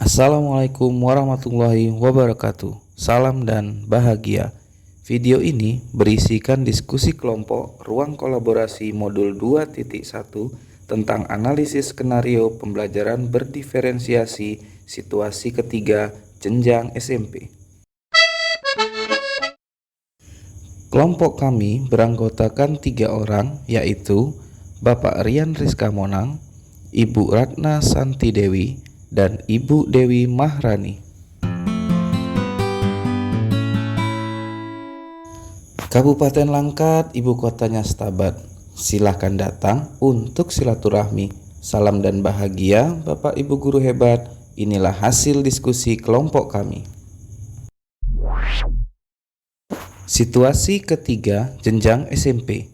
Assalamualaikum warahmatullahi wabarakatuh. Salam dan bahagia. Video ini berisikan diskusi kelompok ruang kolaborasi modul 2.1 tentang analisis skenario pembelajaran berdiferensiasi situasi ketiga jenjang SMP. Kelompok kami beranggotakan 3 orang, yaitu Bapak Rian Rizka Monang, Ibu Ratna Santi Dewi, dan Ibu Dewi Mahrani. Kabupaten Langkat, ibu kotanya Stabat. Silahkan datang untuk silaturahmi. Salam dan bahagia, Bapak Ibu guru hebat. Inilah hasil diskusi kelompok kami. Situasi ketiga jenjang SMP.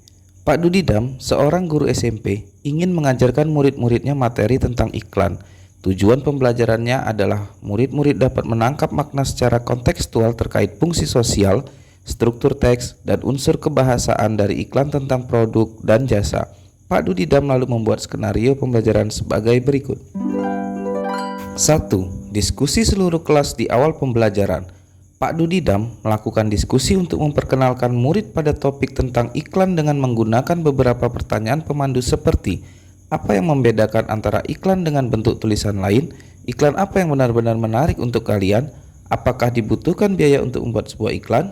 Pak Dudidam, seorang guru SMP, ingin mengajarkan murid-muridnya materi tentang iklan. Tujuan pembelajarannya adalah murid-murid dapat menangkap makna secara kontekstual terkait fungsi sosial, struktur teks, dan unsur kebahasaan dari iklan tentang produk dan jasa. Pak Dudidam lalu membuat skenario pembelajaran sebagai berikut. 1. Diskusi seluruh kelas di awal pembelajaran. Pak Dudidam melakukan diskusi untuk memperkenalkan murid pada topik tentang iklan dengan menggunakan beberapa pertanyaan pemandu seperti: apa yang membedakan antara iklan dengan bentuk tulisan lain? Iklan apa yang benar-benar menarik untuk kalian? Apakah dibutuhkan biaya untuk membuat sebuah iklan?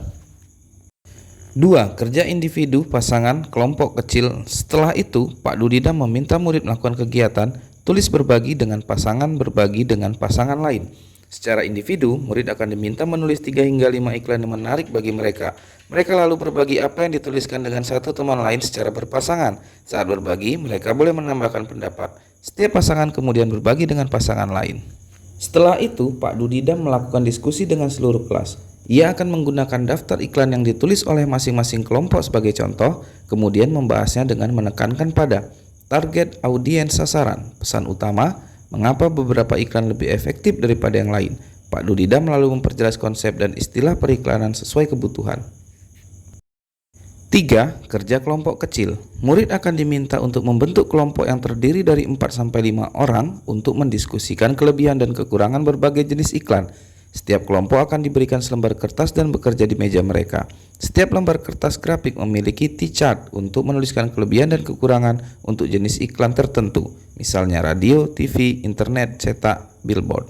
2. Kerja individu, pasangan, kelompok kecil. Setelah itu, Pak Dudidam meminta murid melakukan kegiatan tulis berbagi dengan pasangan, berbagi dengan pasangan lain. Secara individu, murid akan diminta menulis 3 hingga 5 iklan yang menarik bagi mereka. Mereka lalu berbagi apa yang dituliskan dengan satu teman lain secara berpasangan. Saat berbagi, mereka boleh menambahkan pendapat. Setiap pasangan kemudian berbagi dengan pasangan lain. Setelah itu, Pak Dudidam melakukan diskusi dengan seluruh kelas. Ia akan menggunakan daftar iklan yang ditulis oleh masing-masing kelompok sebagai contoh, kemudian membahasnya dengan menekankan pada target audiens sasaran, pesan utama, mengapa beberapa iklan lebih efektif daripada yang lain. Pak Dudidam lalu memperjelas konsep dan istilah periklanan sesuai kebutuhan. 3. Kerja kelompok kecil. Murid akan diminta untuk membentuk kelompok yang terdiri dari 4-5 orang untuk mendiskusikan kelebihan dan kekurangan berbagai jenis iklan. Setiap kelompok akan diberikan selembar kertas dan bekerja di meja mereka. Setiap lembar kertas grafik memiliki T-chart untuk menuliskan kelebihan dan kekurangan untuk jenis iklan tertentu, misalnya radio, TV, internet, cetak, billboard.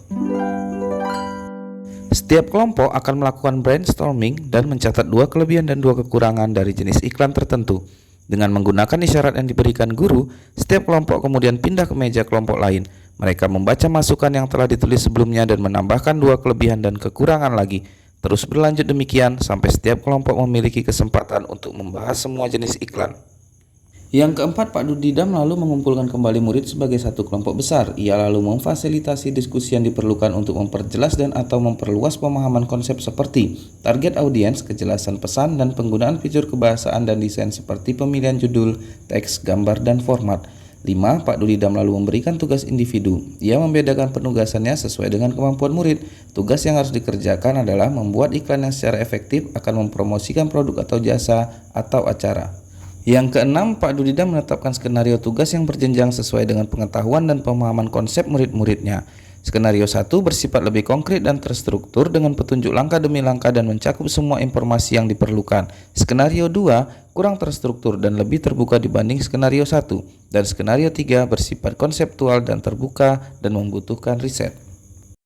Setiap kelompok akan melakukan brainstorming dan mencatat 2 kelebihan dan 2 kekurangan dari jenis iklan tertentu. Dengan menggunakan isyarat yang diberikan guru, setiap kelompok kemudian pindah ke meja kelompok lain. Mereka membaca masukan yang telah ditulis sebelumnya dan menambahkan 2 kelebihan dan kekurangan lagi. Terus berlanjut demikian sampai setiap kelompok memiliki kesempatan untuk membahas semua jenis iklan. Yang keempat, Pak Dudidam lalu mengumpulkan kembali murid sebagai satu kelompok besar. Ia lalu memfasilitasi diskusi yang diperlukan untuk memperjelas dan atau memperluas pemahaman konsep seperti target audiens, kejelasan pesan, dan penggunaan fitur kebahasaan dan desain seperti pemilihan judul, teks, gambar, dan format. 5. Pak Dudidam lalu memberikan tugas individu. Ia membedakan penugasannya sesuai dengan kemampuan murid. Tugas yang harus dikerjakan adalah membuat iklan yang secara efektif akan mempromosikan produk atau jasa atau acara. Yang keenam, Pak Dudidam menetapkan skenario tugas yang berjenjang sesuai dengan pengetahuan dan pemahaman konsep murid-muridnya. Skenario 1 bersifat lebih konkret dan terstruktur dengan petunjuk langkah demi langkah dan mencakup semua informasi yang diperlukan. Skenario 2 kurang terstruktur dan lebih terbuka dibanding skenario 1. Dan skenario 3 bersifat konseptual dan terbuka dan membutuhkan riset.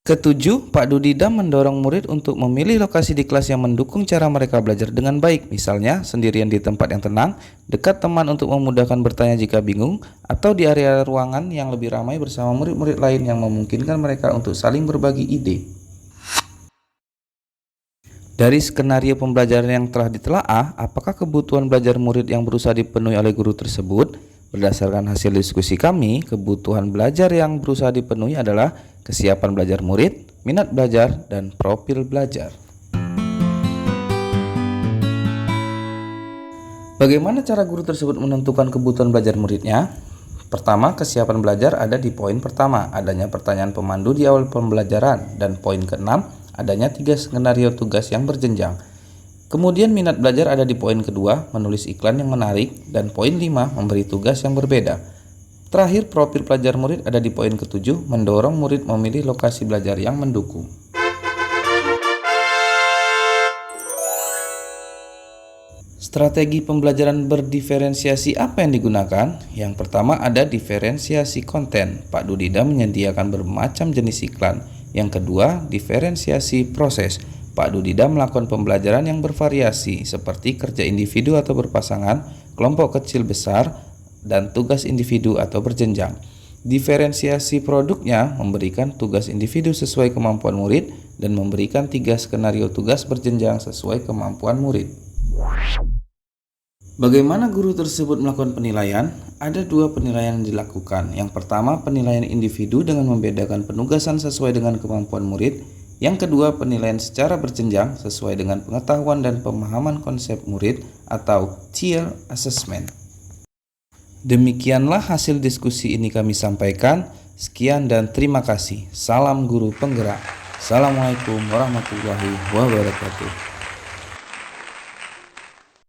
Ketujuh, Pak Dudidam mendorong murid untuk memilih lokasi di kelas yang mendukung cara mereka belajar dengan baik, misalnya sendirian di tempat yang tenang, dekat teman untuk memudahkan bertanya jika bingung, atau di area ruangan yang lebih ramai bersama murid-murid lain yang memungkinkan mereka untuk saling berbagi ide. Dari skenario pembelajaran yang telah ditelaah, apakah kebutuhan belajar murid yang berusaha dipenuhi oleh guru tersebut? Berdasarkan hasil diskusi kami, kebutuhan belajar yang berusaha dipenuhi adalah kesiapan belajar murid, minat belajar, dan profil belajar. Bagaimana cara guru tersebut menentukan kebutuhan belajar muridnya? Pertama, kesiapan belajar ada di poin pertama, adanya pertanyaan pemandu di awal pembelajaran, dan poin ke-6, adanya 3 skenario tugas yang berjenjang. Kemudian minat belajar ada di poin kedua, menulis iklan yang menarik, dan poin 5, memberi tugas yang berbeda. Terakhir, profil pelajar murid ada di poin ke-7, mendorong murid memilih lokasi belajar yang mendukung. Strategi pembelajaran berdiferensiasi apa yang digunakan? Yang pertama ada diferensiasi konten. Pak Dudida menyediakan bermacam jenis iklan. Yang kedua, diferensiasi proses. Pak Dudida melakukan pembelajaran yang bervariasi seperti kerja individu atau berpasangan, kelompok kecil besar, dan tugas individu atau berjenjang. Diferensiasi produknya memberikan tugas individu sesuai kemampuan murid dan memberikan 3 skenario tugas berjenjang sesuai kemampuan murid. Bagaimana guru tersebut melakukan penilaian? Ada 2 penilaian yang dilakukan. Yang pertama, penilaian individu dengan membedakan penugasan sesuai dengan kemampuan murid. Yang kedua, penilaian secara berjenjang sesuai dengan pengetahuan dan pemahaman konsep murid atau tier assessment. Demikianlah hasil diskusi ini kami sampaikan. Sekian dan terima kasih. Salam guru penggerak. Assalamualaikum warahmatullahi wabarakatuh.